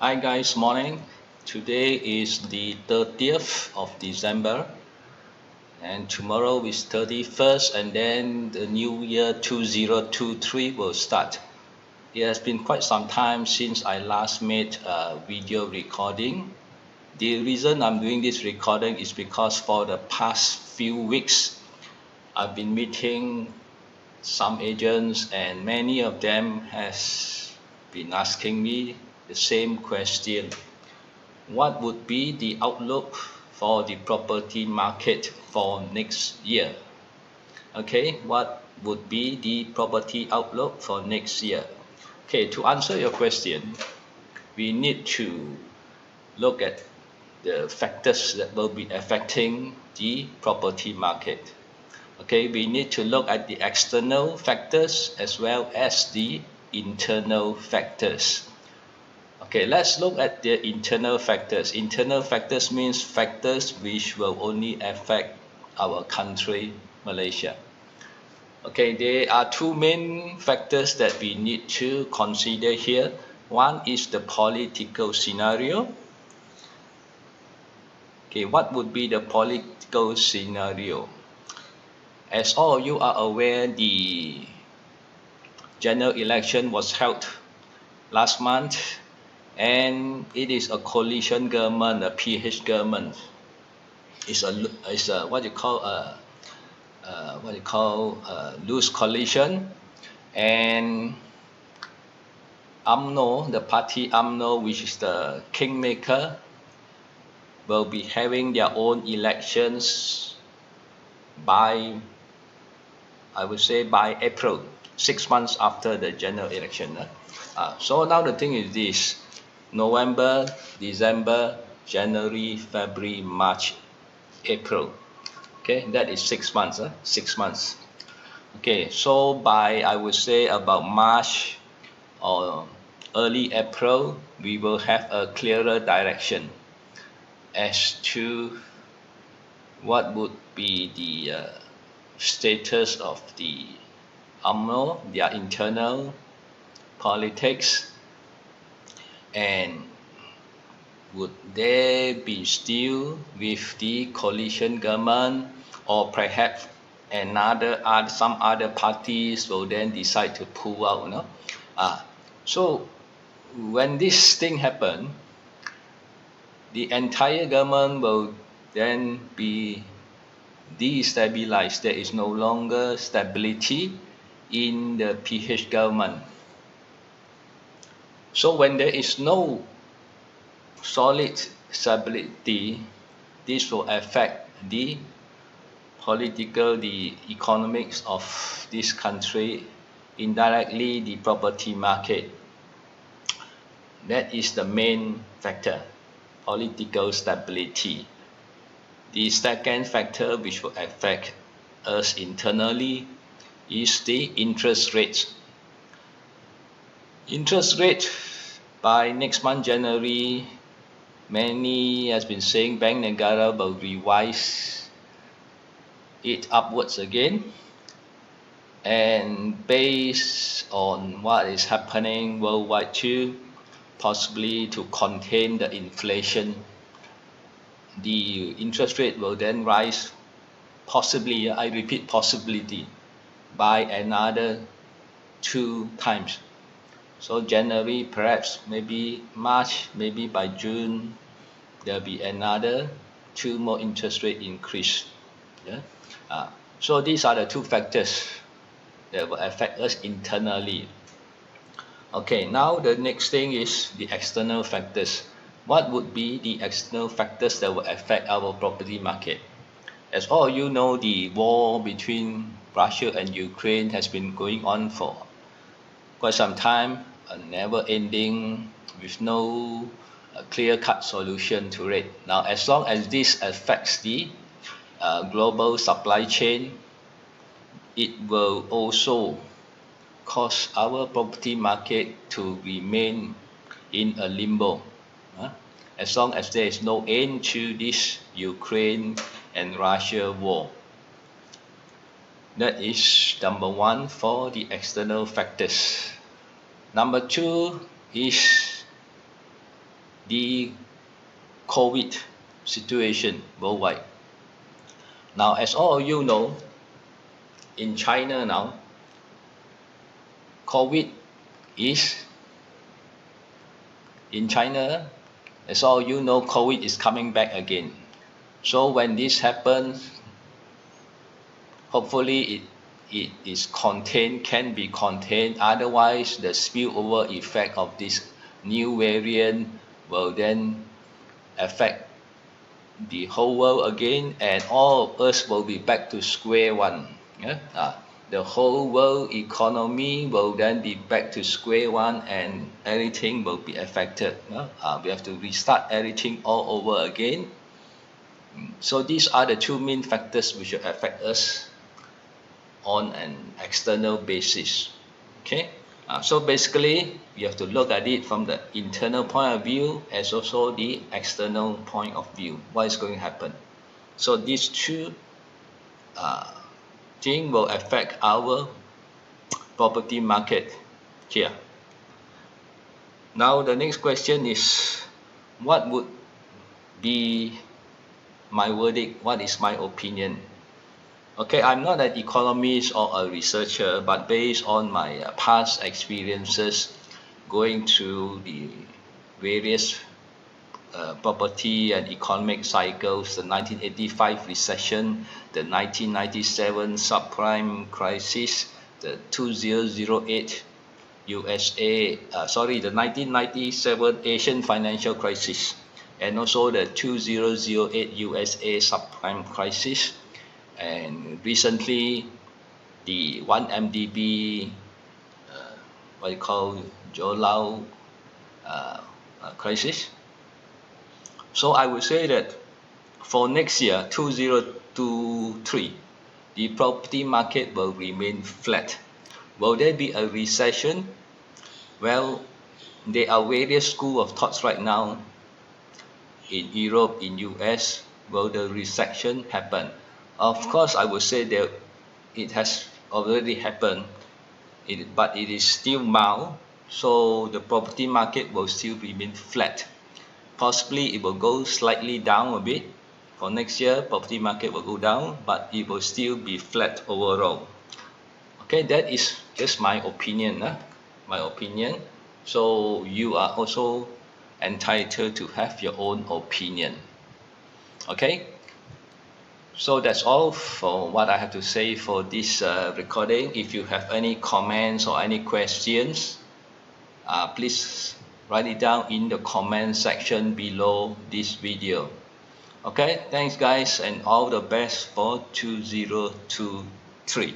Hi guys, morning. Today is the 30th of December and tomorrow is 31st and then the new year 2023 will start. It has been quite some time since I last made a video recording. The reason I'm doing this recording is because for the past few weeks I've been meeting some agents and many of them has been asking me the same question. What would be the outlook for the property market for next year? Okay, what would be the property outlook for next year? Okay, to answer your question, we need to look at the factors that will be affecting the property market. Okay, we need to look at the external factors as well as the internal factors. Okay, let's look at the internal factors. Internal factors means factors which will only affect our country, Malaysia. Okay, there are two main factors that we need to consider here. One is the political scenario. Okay, what would be the political scenario? As all of you are aware, the general election was held last month and it is a coalition government, a PH government. It's a what you call loose coalition, and UMNO, the party UMNO, which is the kingmaker, will be having their own elections by, I would say, by April, 6 months after the general election. So now the thing is this: November, December, January, February, March, April. Okay, that is 6 months. 6 months. Okay, so by I would say about March or early April, we will have a clearer direction as to what would be the status of the UMNO, their internal politics, and would they be still with the coalition government, or perhaps some other parties will then decide to pull out, so when this thing happen, the entire government will then be destabilized. There is no longer stability in the PH government. So when there is no solid stability, this will affect the economics of this country, indirectly the property market. That is the main factor, political stability. The second factor which will affect us internally is the interest rates. Interest rate by next month, January, many has been saying Bank Negara will revise it upwards again, and based on what is happening worldwide too, possibly to contain the inflation, the interest rate will then rise, possibly, I repeat, possibility, by another 2 times. So January, perhaps maybe March, maybe by June, there'll be another 2 more interest rate increase. Yeah? So these are the two factors that will affect us internally. Okay, now the next thing is the external factors. What would be the external factors that will affect our property market? As all of you know, the war between Russia and Ukraine has been going on for quite some time, never ending, with no clear-cut solution to it. Now, as long as this affects the global supply chain, it will also cause our property market to remain in a limbo. As long as there is no end to this Ukraine and Russia war. That is number one for the external factors. Number two is the COVID situation worldwide. Now, as all of you know, in China now, COVID is in China, as all you know, COVID is coming back again. So when this happens, hopefully it is contained, can be contained. Otherwise, the spillover effect of this new variant will then affect the whole world again, and all of us will be back to square one. Yeah? The whole world economy will then be back to square one, and everything will be affected. We have to restart everything all over again. So these are the two main factors which will affect us on an external basis. Okay, so basically you have to look at it from the internal point of view as also the external point of view. What is going to happen? So these two things will affect our property market here. Now the next question is, what would be my verdict? What is my opinion? Okay, I'm not an economist or a researcher, but based on my past experiences going through the various property and economic cycles, the 1985 recession, the 1997 subprime crisis, the 2008 the 1997 Asian financial crisis, and also the 2008 USA subprime crisis, and recently the 1MDB what you call Jolau crisis. So I would say that for next year 2023, the property market will remain flat. Will there be a recession? Well, there are various schools of thoughts right now in Europe, in US. Will the recession happen? Of course, I would say that it has already happened, but it is still mild, so the property market will still remain flat. Possibly it will go slightly down a bit. For next year, property market will go down, but it will still be flat overall. Okay, that is just my opinion. My opinion. So you are also entitled to have your own opinion. Okay. So that's all for what I have to say for this recording. If you have any comments or any questions, please write it down in the comment section below this video. Okay, thanks guys, and all the best for 2023.